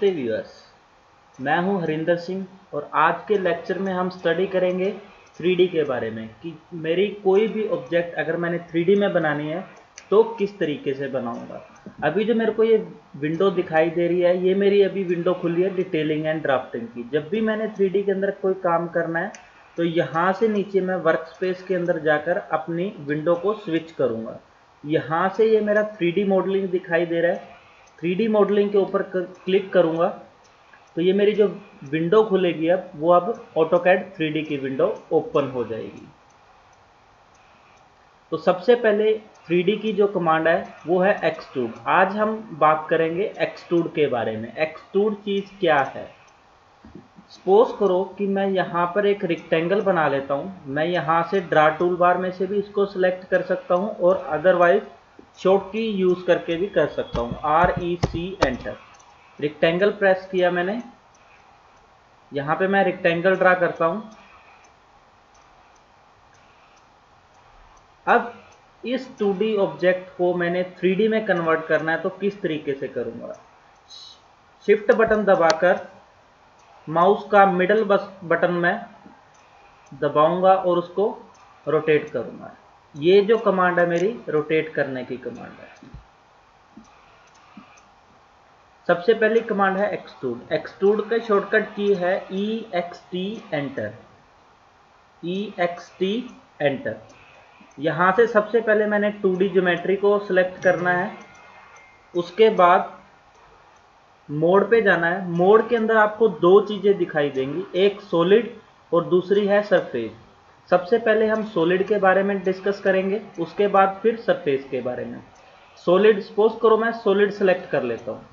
नमस्ते व्यूअर्स, मैं हूं हरिंदर सिंह और आज के लेक्चर में हम स्टडी करेंगे 3D के बारे में कि मेरी कोई भी ऑब्जेक्ट अगर मैंने 3D में बनानी है तो किस तरीके से बनाऊंगा। अभी जो मेरे को ये विंडो दिखाई दे रही है, ये मेरी अभी विंडो खुली है डिटेलिंग एंड ड्राफ्टिंग की। जब भी मैंने 3D के अंदर कोई काम करना है तो यहाँ से नीचे मैं वर्क स्पेस के अंदर जाकर अपनी विंडो को स्विच करूँगा। यहाँ से ये मेरा 3D मॉडलिंग दिखाई दे रहा है। 3D मॉडलिंग के ऊपर क्लिक करूंगा तो ये मेरी जो विंडो खुलेगी अब वो अब ऑटोकैड 3D की विंडो ओपन हो जाएगी। तो सबसे पहले 3D की जो कमांड है वो है एक्सट्रूड। आज हम बात करेंगे एक्सट्रूड के बारे में। एक्सट्रूड चीज़ क्या है? सपोज करो कि मैं यहाँ पर एक रेक्टेंगल बना लेता हूँ। मैं यहाँ से ड्रा टूल बार में से भी इसको सिलेक्ट कर सकता हूँ और अदरवाइज शॉर्ट की यूज़ करके भी कर सकता हूँ। REC enter. रेक्टेंगल प्रेस किया मैंने, यहाँ पे मैं रेक्टेंगल ड्रा करता हूँ। अब इस 2D ऑब्जेक्ट को मैंने 3D में कन्वर्ट करना है तो किस तरीके से करूँगा? शिफ्ट बटन दबाकर माउस का मिडल बटन में दबाऊंगा और उसको रोटेट करूँगा। ये जो कमांड है मेरी रोटेट करने की कमांड है। सबसे पहली कमांड है एक्सट्रूड। एक्सट्रूड का शॉर्टकट की है EXT एंटर। EXT enter. यहाँ से सबसे पहले मैंने 2D ज्योमेट्री को सिलेक्ट करना है। उसके बाद मोड पे जाना है। मोड के अंदर आपको दो चीज़ें दिखाई देंगी, एक सॉलिड और दूसरी है सरफेस। सबसे पहले हम सॉलिड के बारे में डिस्कस करेंगे, उसके बाद फिर सरफेस के बारे में। सॉलिड, सपोज करो मैं सॉलिड सेलेक्ट कर लेता हूँ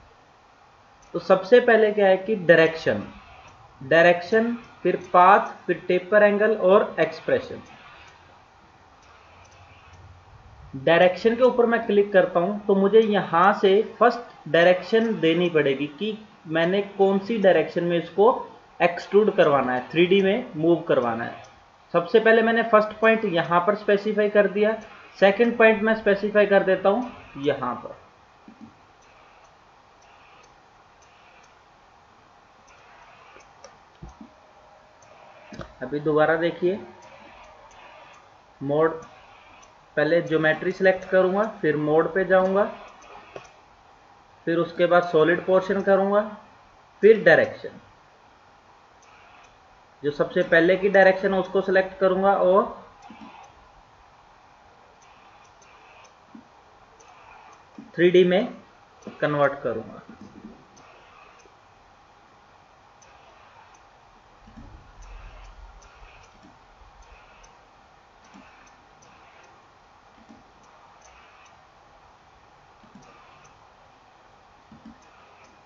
तो सबसे पहले क्या है कि डायरेक्शन, फिर पाथ, फिर टेपर एंगल और एक्सप्रेशन। डायरेक्शन के ऊपर मैं क्लिक करता हूं तो मुझे यहां से फर्स्ट डायरेक्शन देनी पड़ेगी कि मैंने कौन सी डायरेक्शन में इसको एक्सट्रूड करवाना है, 3D में मूव करवाना है। सबसे पहले मैंने फर्स्ट पॉइंट यहां पर स्पेसिफाई कर दिया। सेकंड पॉइंट मैं स्पेसिफाई कर देता हूं यहां पर। अभी दोबारा देखिए, मोड, पहले ज्योमेट्री सेलेक्ट करूंगा, फिर मोड पे जाऊंगा, फिर उसके बाद सॉलिड पोर्शन करूंगा, फिर डायरेक्शन। जो सबसे पहले की डायरेक्शन है उसको सिलेक्ट करूंगा और थ्री डी में कन्वर्ट करूंगा।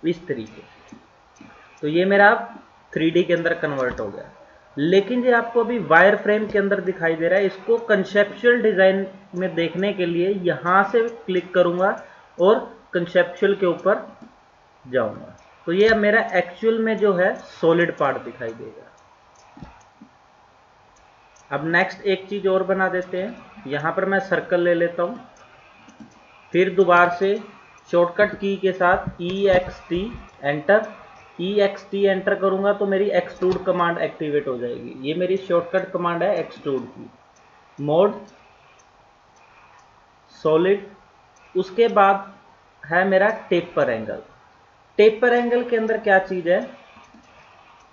इस तरीके से तो ये मेरा 3D के अंदर कन्वर्ट हो गया। लेकिन जो आपको अभी वायर फ्रेम के अंदर दिखाई दे रहा है, इसको कंसेप्चुअल डिजाइन में देखने के लिए यहां से क्लिक करूंगा और कंसेप्चुअल के ऊपर जाऊंगा तो ये अब मेरा एक्चुअल में जो है सॉलिड पार्ट दिखाई देगा। अब नेक्स्ट एक चीज और बना देते हैं। यहां पर मैं सर्कल ले लेता हूं, फिर दोबारा से शॉर्टकट की के साथ EXT एंटर। EXT एंटर करूंगा तो मेरी एक्सट्रूड कमांड एक्टिवेट हो जाएगी। ये मेरी शॉर्टकट कमांड है एक्सट्रूड की। मोड, सॉलिड, उसके बाद है मेरा टेपर एंगल। टेपर एंगल के अंदर क्या चीज है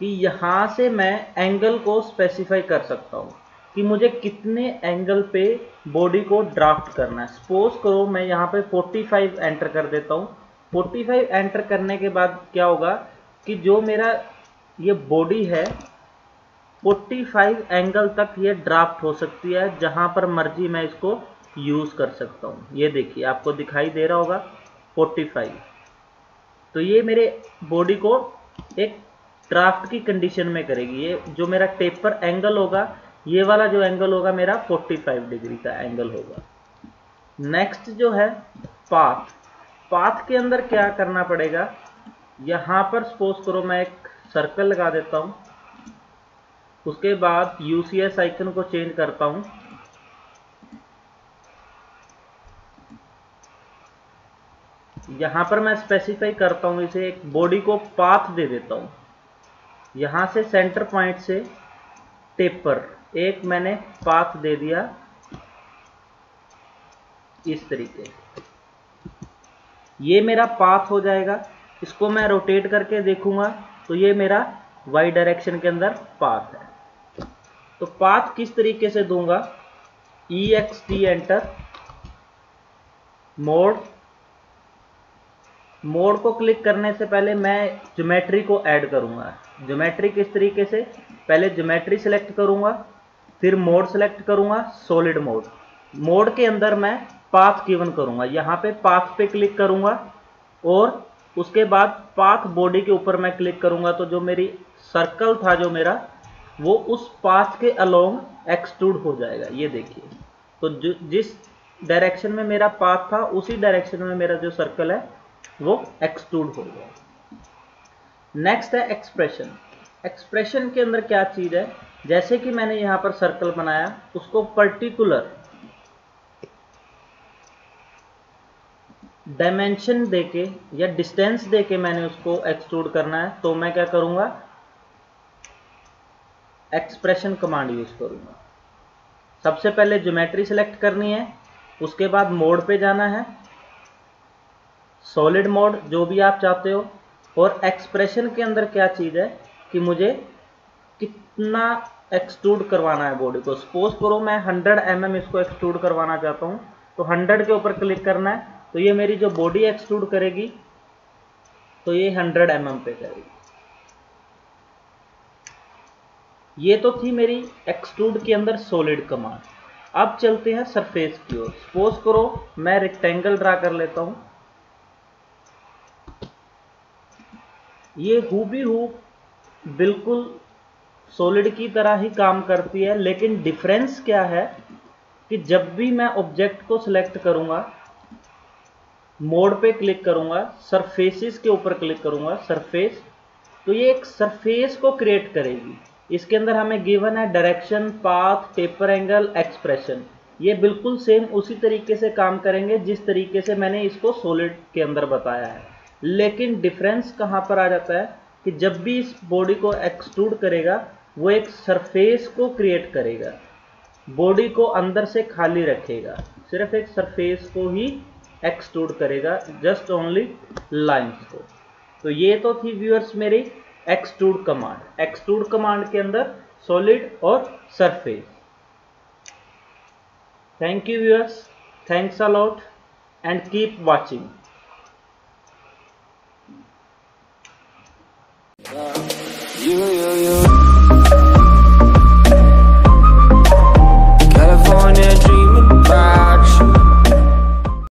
कि यहां से मैं एंगल को स्पेसिफाई कर सकता हूं कि मुझे कितने एंगल पे बॉडी को ड्राफ्ट करना है। सपोज करो मैं यहाँ पे 45 एंटर कर देता हूँ। 45 एंटर करने के बाद क्या होगा कि जो मेरा ये बॉडी है 45 एंगल तक ये ड्राफ्ट हो सकती है, जहां पर मर्जी मैं इसको यूज कर सकता हूँ। ये देखिए आपको दिखाई दे रहा होगा 45। तो ये मेरे बॉडी को एक ड्राफ्ट की कंडीशन में करेगी। ये जो मेरा टेपर एंगल होगा, ये वाला जो एंगल होगा मेरा 45 डिग्री का एंगल होगा। नेक्स्ट जो है पाथ। पाथ के अंदर क्या करना पड़ेगा, यहां पर सपोज करो मैं एक सर्कल लगा देता हूं, उसके बाद UCS आइकन को चेंज करता हूं, यहां पर मैं स्पेसिफाई करता हूं इसे, एक बॉडी को पाथ दे देता हूं। यहां से सेंटर पॉइंट से टेपर एक मैंने पाथ दे दिया इस तरीके से, ये मेरा पाथ हो जाएगा। इसको मैं रोटेट करके देखूंगा तो ये मेरा y डायरेक्शन के अंदर पाथ है। तो पाथ किस तरीके से दूंगा, ext एंटर, मोड को क्लिक करने से पहले मैं ज्योमेट्री को ऐड करूंगा। ज्योमेट्री किस तरीके से, पहले ज्योमेट्री सेलेक्ट करूंगा, फिर मोड सेलेक्ट करूंगा, सॉलिड मोड। मोड के अंदर मैं पाथ गिवन करूंगा, यहां पे पाथ पे क्लिक करूंगा और उसके बाद पाथ बॉडी के ऊपर मैं क्लिक करूंगा तो जो मेरी सर्कल था जो मेरा, वो उस पाथ के अलोंग एक्सट्रूड हो जाएगा। ये देखिए, तो जिस डायरेक्शन में मेरा पाथ था उसी डायरेक्शन में मेरा जो सर्कल है वो एक्सट्रूड हो गया। नेक्स्ट है एक्सप्रेशन। एक्सप्रेशन के अंदर क्या चीज है, जैसे कि मैंने यहां पर सर्कल बनाया, उसको पर्टिकुलर डायमेंशन देके या डिस्टेंस देके मैंने उसको एक्सट्रूड करना है, तो मैं क्या करूंगा, एक्सप्रेशन कमांड यूज करूंगा। सबसे पहले ज्योमेट्री सेलेक्ट करनी है, उसके बाद मोड पे जाना है, सॉलिड मोड जो भी आप चाहते हो, और एक्सप्रेशन के अंदर क्या चीज है कि मुझे कितना एक्सट्रूड करवाना है बॉडी को। सपोज करो मैं 100 mm इसको एक्सट्रूड करवाना चाहता हूं, तो 100 के ऊपर क्लिक करना है, तो ये मेरी जो बॉडी एक्सट्रूड करेगी तो ये 100 mm पे करेगी। ये तो थी मेरी एक्सट्रूड के अंदर सॉलिड कमांड। अब चलते हैं सरफेस की ओर। सपोज करो मैं रेक्टेंगल ड्रा कर लेता हूं, ये हूबहू बिल्कुल सॉलिड की तरह ही काम करती है, लेकिन डिफरेंस क्या है कि जब भी मैं ऑब्जेक्ट को सिलेक्ट करूंगा, मोड पे क्लिक करूंगा, सरफेसेस के ऊपर क्लिक करूंगा, सरफेस, तो ये एक सरफेस को क्रिएट करेगी। इसके अंदर हमें गिवन है direction, path, taper angle, expression. ये बिल्कुल सेम उसी तरीके से काम करेंगे जिस तरीके से मैंने इसको सॉलिड के अंदर बताया है। लेकिन डिफरेंस कहां पर आ जाता है कि जब भी इस बॉडी को एक्सट्रूड करेगा, वो एक सरफेस को क्रिएट करेगा, बॉडी को अंदर से खाली रखेगा, सिर्फ एक सरफेस को ही एक्सट्रूड करेगा, जस्ट ओनली लाइंस को। तो ये तो थी व्यूअर्स मेरी एक्सट्रूड कमांड। एक्सट्रूड कमांड के अंदर सॉलिड और surface. Thank you viewers, thanks a lot and keep watching.